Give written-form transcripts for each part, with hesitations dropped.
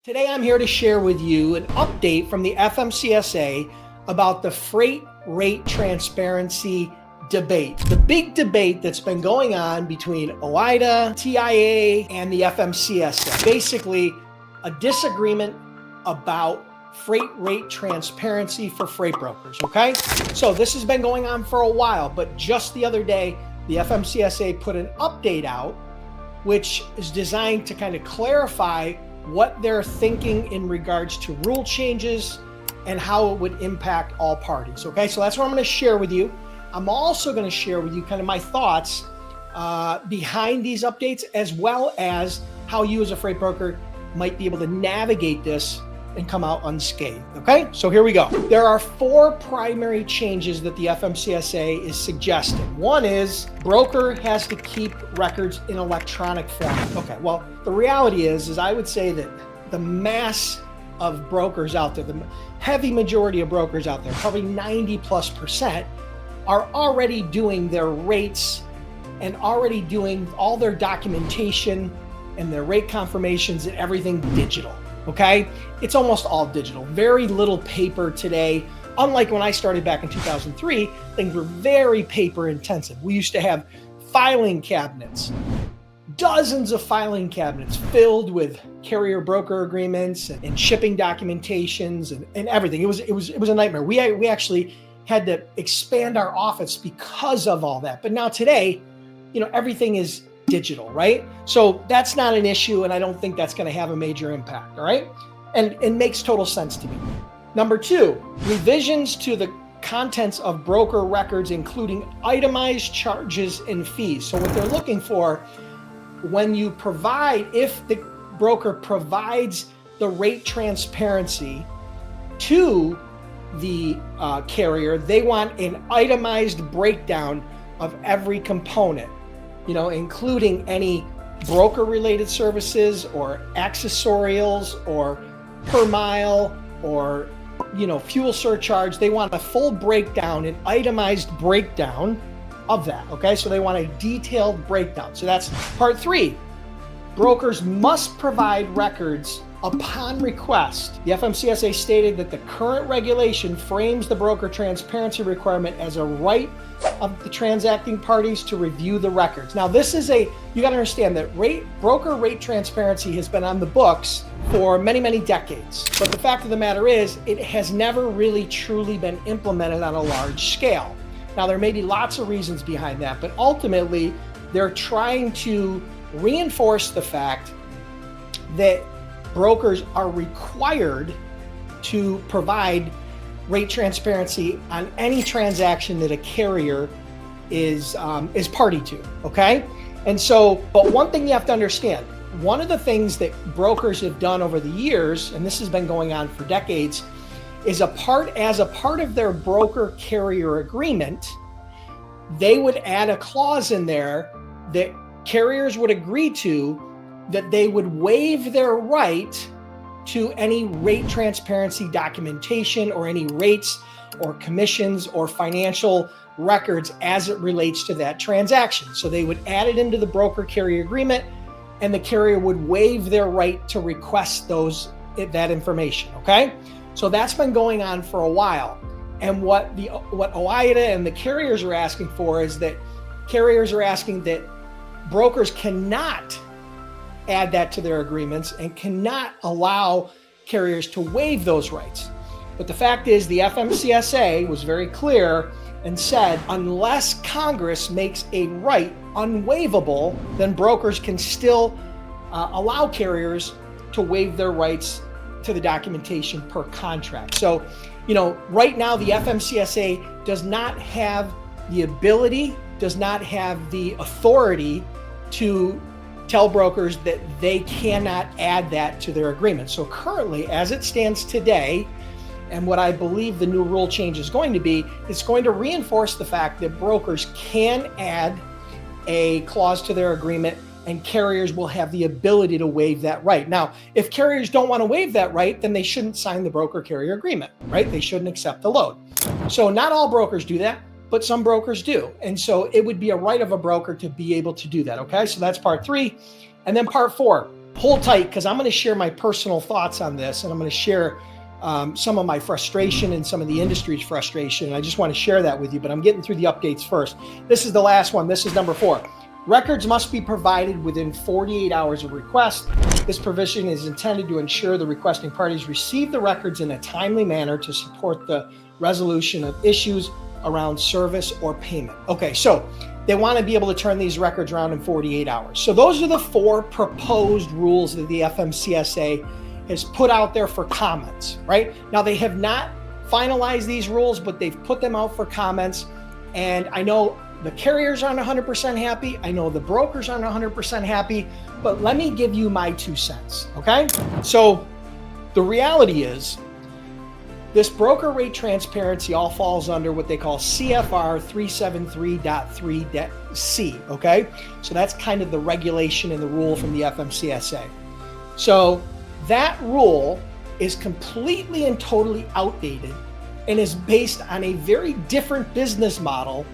Today I'm here to share with you an update from the FMCSA about the freight rate transparency debate. The big debate that's been going on between OOIDA, TIA, and the FMCSA. Basically, a disagreement about freight rate transparency for freight brokers, okay? So this has been going on for a while, but just the other day, the FMCSA put an update out, which is designed to kind of clarify what they're thinking in regards to rule changes and how it would impact all parties. Okay, so that's what I'm going to share with you. I'm also going to share with you kind of my thoughts behind these updates, as well as how you as a freight broker might be able to navigate this and come out unscathed. Okay, so here we go. There are 4 primary changes that the FMCSA is suggesting. One is broker has to keep records in electronic format. Okay, well, the reality is I would say that the mass of brokers out there, the heavy majority of brokers out there, probably 90+%, are already doing their rates and already doing all their documentation and their rate confirmations and everything digital. Okay, it's almost all digital, very little paper today. Unlike when I started back in 2003, things were very paper intensive. We used to have filing cabinets, dozens of filing cabinets filled with carrier broker agreements and shipping documentations and everything. It was a nightmare. We actually had to expand our office because of all that. But now today, everything is digital, right? So that's not an issue, and I don't think that's going to have a major impact, all right? And it makes total sense to me. Number 2, revisions to the contents of broker records, including itemized charges and fees. So what they're looking for, when you provide, if the broker provides the rate transparency to the carrier, they want an itemized breakdown of every component, including any broker-related services or accessorials or per mile or, fuel surcharge. They want a full breakdown, an itemized breakdown of that, okay? So they want a detailed breakdown. So that's part 3. Brokers must provide records upon request. The FMCSA stated that the current regulation frames the broker transparency requirement as a right of the transacting parties to review the records. Now, this is you got to understand that broker rate transparency has been on the books for many, many decades. But the fact of the matter is, it has never really truly been implemented on a large scale. Now, there may be lots of reasons behind that, but ultimately, they're trying to reinforce the fact that brokers are required to provide rate transparency on any transaction that a carrier is party to, okay? And so, but one thing you have to understand, one of the things that brokers have done over the years, and this has been going on for decades, is as a part of their broker carrier agreement, they would add a clause in there that carriers would agree to, that they would waive their right to any rate transparency documentation or any rates or commissions or financial records as it relates to that transaction. So they would add it into the broker carrier agreement, and the carrier would waive their right to request that information, okay? So that's been going on for a while. And what OOIDA and the carriers are asking for is that carriers are asking that brokers cannot add that to their agreements and cannot allow carriers to waive those rights. But the fact is, the FMCSA was very clear and said, unless Congress makes a right unwaivable, then brokers can still allow carriers to waive their rights to the documentation per contract. So, right now the FMCSA does not have the ability, does not have the authority to tell brokers that they cannot add that to their agreement. So currently, as it stands today, and what I believe the new rule change is going to be, it's going to reinforce the fact that brokers can add a clause to their agreement, and carriers will have the ability to waive that right. Now, if carriers don't want to waive that right, then they shouldn't sign the broker carrier agreement, right? They shouldn't accept the load. So not all brokers do that, but some brokers do. And so it would be a right of a broker to be able to do that, okay? So that's part 3. And then part 4, hold tight because I'm going to share my personal thoughts on this, and I'm going to share some of my frustration and some of the industry's frustration. I just want to share that with you, but I'm getting through the updates first. This is the last one. This is number 4. Records must be provided within 48 hours of request. This provision is intended to ensure the requesting parties receive the records in a timely manner to support the resolution of issues around service or payment. Okay, so they want to be able to turn these records around in 48 hours. So those are the 4 proposed rules that the FMCSA has put out there for comments, right? Now, they have not finalized these rules, but they've put them out for comments. And I know the carriers aren't 100% happy. I know the brokers aren't 100% happy, but let me give you my 2 cents, okay? So the reality is this broker rate transparency all falls under what they call CFR 373.3C, okay? So that's kind of the regulation and the rule from the FMCSA. So that rule is completely and totally outdated and is based on a very different business model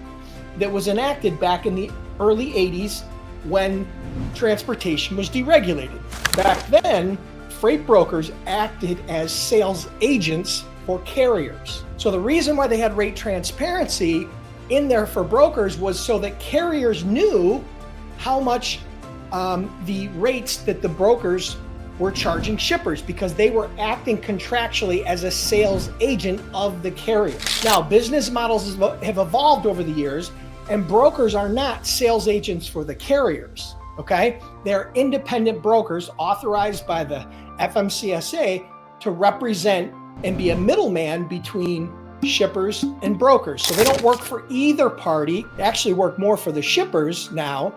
that was enacted back in the early 80s when transportation was deregulated. Back then, freight brokers acted as sales agents for carriers. So the reason why they had rate transparency in there for brokers was so that carriers knew how much the rates that the brokers were charging shippers, because they were acting contractually as a sales agent of the carrier. Now, business models have evolved over the years, and brokers are not sales agents for the carriers, okay? They're independent brokers authorized by the FMCSA to represent and be a middleman between shippers and brokers. So they don't work for either party. They actually work more for the shippers now,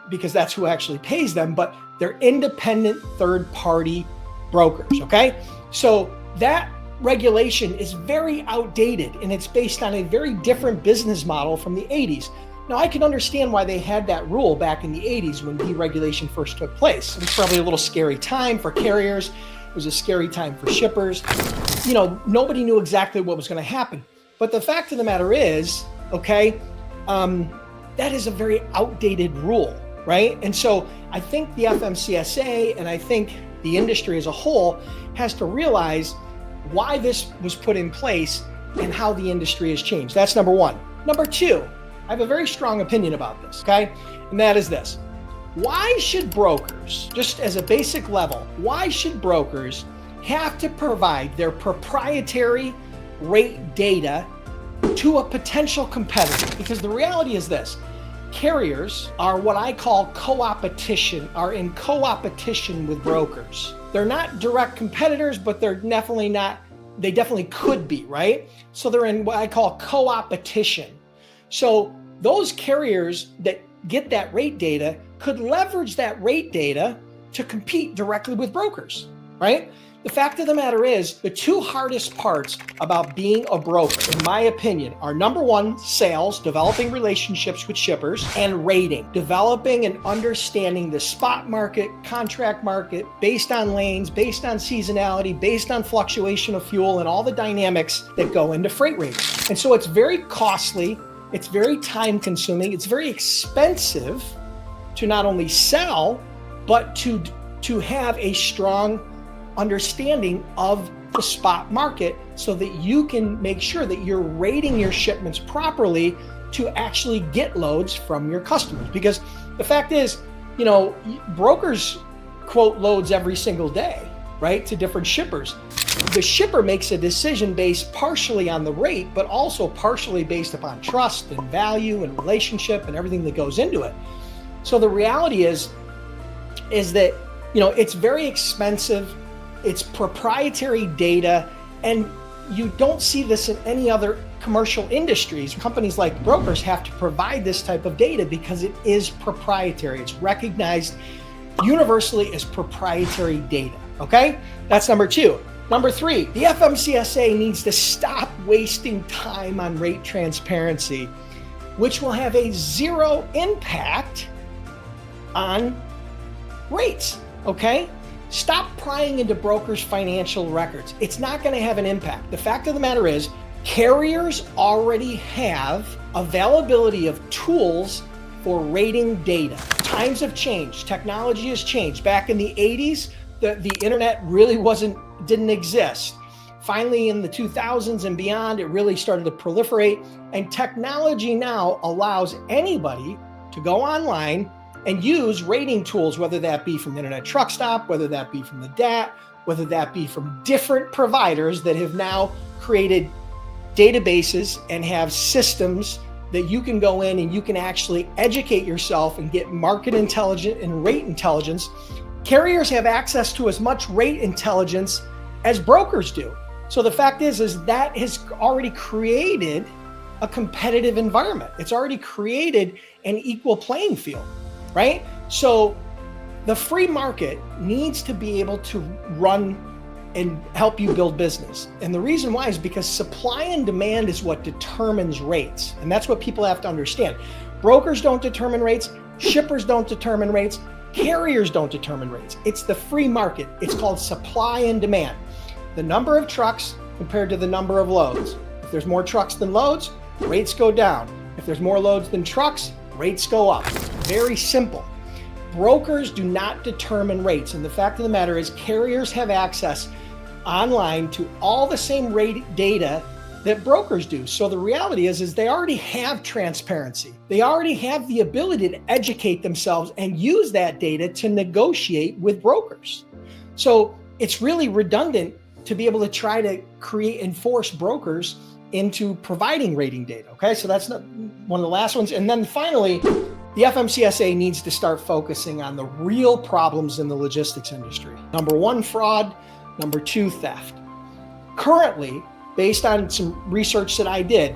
because that's who actually pays them, but they're independent third-party brokers, okay? So that regulation is very outdated, and it's based on a very different business model from the 80s. Now, I can understand why they had that rule back in the 80s when deregulation first took place. It was probably a little scary time for carriers. It was a scary time for shippers. You know, nobody knew exactly what was going to happen. But the fact of the matter is, okay, that is a very outdated rule, right? And so I think the FMCSA and I think the industry as a whole has to realize why this was put in place and how the industry has changed. That's number 1. Number 2, I have a very strong opinion about this, okay? And that is this. Why should brokers, just as a basic level, why should brokers have to provide their proprietary rate data to a potential competitor? Because the reality is this. Carriers are what I call are in co-opetition with brokers. They're not direct competitors, but they definitely could be, right? So they're in what I call co-opetition. So those carriers that get that rate data could leverage that rate data to compete directly with brokers, right? The fact of the matter is, the 2 hardest parts about being a broker, in my opinion, are number 1, sales, developing relationships with shippers, and rating, developing and understanding the spot market, contract market, based on lanes, based on seasonality, based on fluctuation of fuel, and all the dynamics that go into freight rates. And so it's very costly, it's very time consuming, it's very expensive to not only sell, but to have a strong understanding of the spot market so that you can make sure that you're rating your shipments properly to actually get loads from your customers. Because the fact is, you know, brokers quote loads every single day, right, to different shippers. The shipper makes a decision based partially on the rate, but also partially based upon trust and value and relationship and everything that goes into it. So the reality is that, you know, it's very expensive. It's proprietary data, and you don't see this in any other commercial industries. Companies like brokers have to provide this type of data because it is proprietary. It's recognized universally as proprietary data, okay? That's number 2. Number 3, the FMCSA needs to stop wasting time on rate transparency, which will have a 0 impact on rates, okay? Stop prying into brokers' financial records. It's not going to have an impact. The fact of the matter is, carriers already have availability of tools for rating data, times have changed. Technology has changed. Back in the 80s, the internet really didn't exist. Finally, in the 2000s and beyond, it really started to proliferate. And technology now allows anybody to go online and use rating tools, whether that be from the Internet Truck Stop, whether that be from the DAT, whether that be from different providers that have now created databases and have systems that you can go in and you can actually educate yourself and get market intelligence and rate intelligence. Carriers have access to as much rate intelligence as brokers do. So the fact is that has already created a competitive environment. It's already created an equal playing field, right? So the free market needs to be able to run and help you build business. And the reason why is because supply and demand is what determines rates. And that's what people have to understand. Brokers don't determine rates, shippers don't determine rates, carriers don't determine rates. It's the free market. It's called supply and demand. The number of trucks compared to the number of loads. If there's more trucks than loads, rates go down. If there's more loads than trucks, rates go up. Very simple. Brokers do not determine rates. And the fact of the matter is carriers have access online to all the same rate data that brokers do. So the reality is they already have transparency. They already have the ability to educate themselves and use that data to negotiate with brokers. So it's really redundant to be able to try to enforce brokers into providing rating data. Okay, so that's one of the last ones. And then finally, the FMCSA needs to start focusing on the real problems in the logistics industry. Number one, fraud. Number two, theft. Currently, based on some research that I did,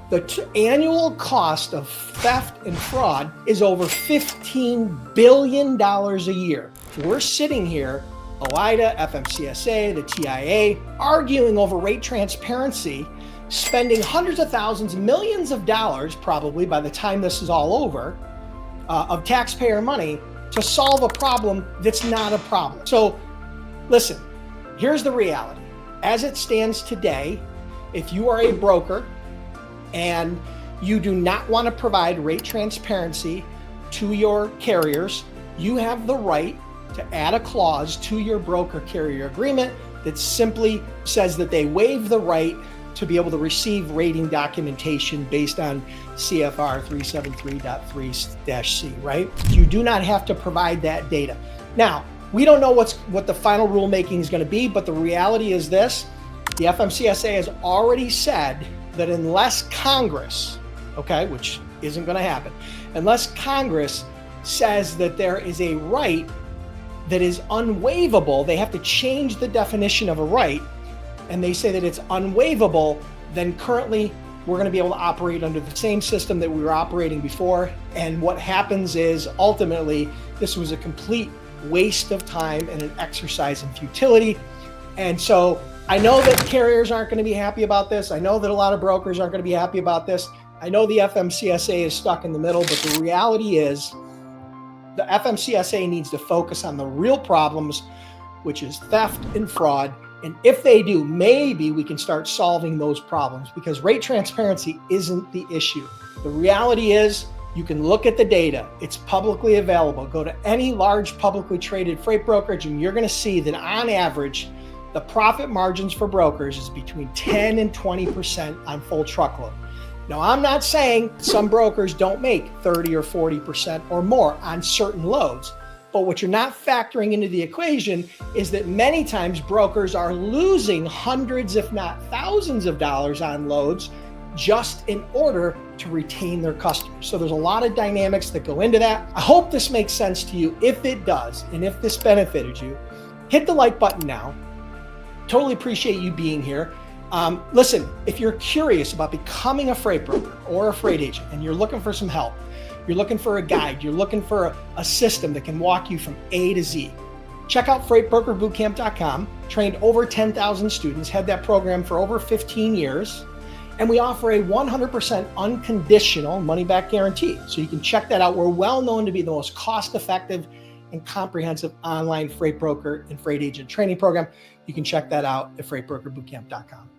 the annual cost of theft and fraud is over $15 billion a year. We're sitting here, OIDA, FMCSA, the TIA, arguing over rate transparency, spending hundreds of thousands, millions of dollars, probably by the time this is all over, of taxpayer money to solve a problem that's not a problem. So listen, here's the reality. As it stands today, if you are a broker and you do not want to provide rate transparency to your carriers, you have the right to add a clause to your broker-carrier agreement that simply says that they waive the right to be able to receive rating documentation based on CFR 373.3-C, right? You do not have to provide that data. Now, we don't know what the final rulemaking is going to be, but the reality is this: the FMCSA has already said that unless Congress, okay, which isn't going to happen, unless Congress says that there is a right that is unwaivable, they have to change the definition of a right, and they say that it's unwaivable, then currently we're going to be able to operate under the same system that we were operating before. And what happens is ultimately this was a complete waste of time and an exercise in futility. And so I know that carriers aren't going to be happy about this. I know that a lot of brokers aren't going to be happy about this. I know the FMCSA is stuck in the middle, but the reality is the FMCSA needs to focus on the real problems, which is theft and fraud. And if they do, maybe we can start solving those problems, because rate transparency isn't the issue. The reality is you can look at the data. It's publicly available. Go to any large publicly traded freight brokerage and you're going to see that on average, the profit margins for brokers is between 10 and 20% on full truckload. Now, I'm not saying some brokers don't make 30 or 40% or more on certain loads. But what you're not factoring into the equation is that many times brokers are losing hundreds, if not thousands of dollars on loads just in order to retain their customers. So there's a lot of dynamics that go into that. I hope this makes sense to you. If it does, and if this benefited you, hit the like button now. Totally appreciate you being here. Listen, if you're curious about becoming a freight broker or a freight agent and you're looking for some help, you're looking for a guide, you're looking for a system that can walk you from A to Z, check out freightbrokerbootcamp.com. Trained over 10,000 students, had that program for over 15 years. And we offer a 100% unconditional money-back guarantee. So you can check that out. We're well known to be the most cost-effective and comprehensive online freight broker and freight agent training program. You can check that out at freightbrokerbootcamp.com.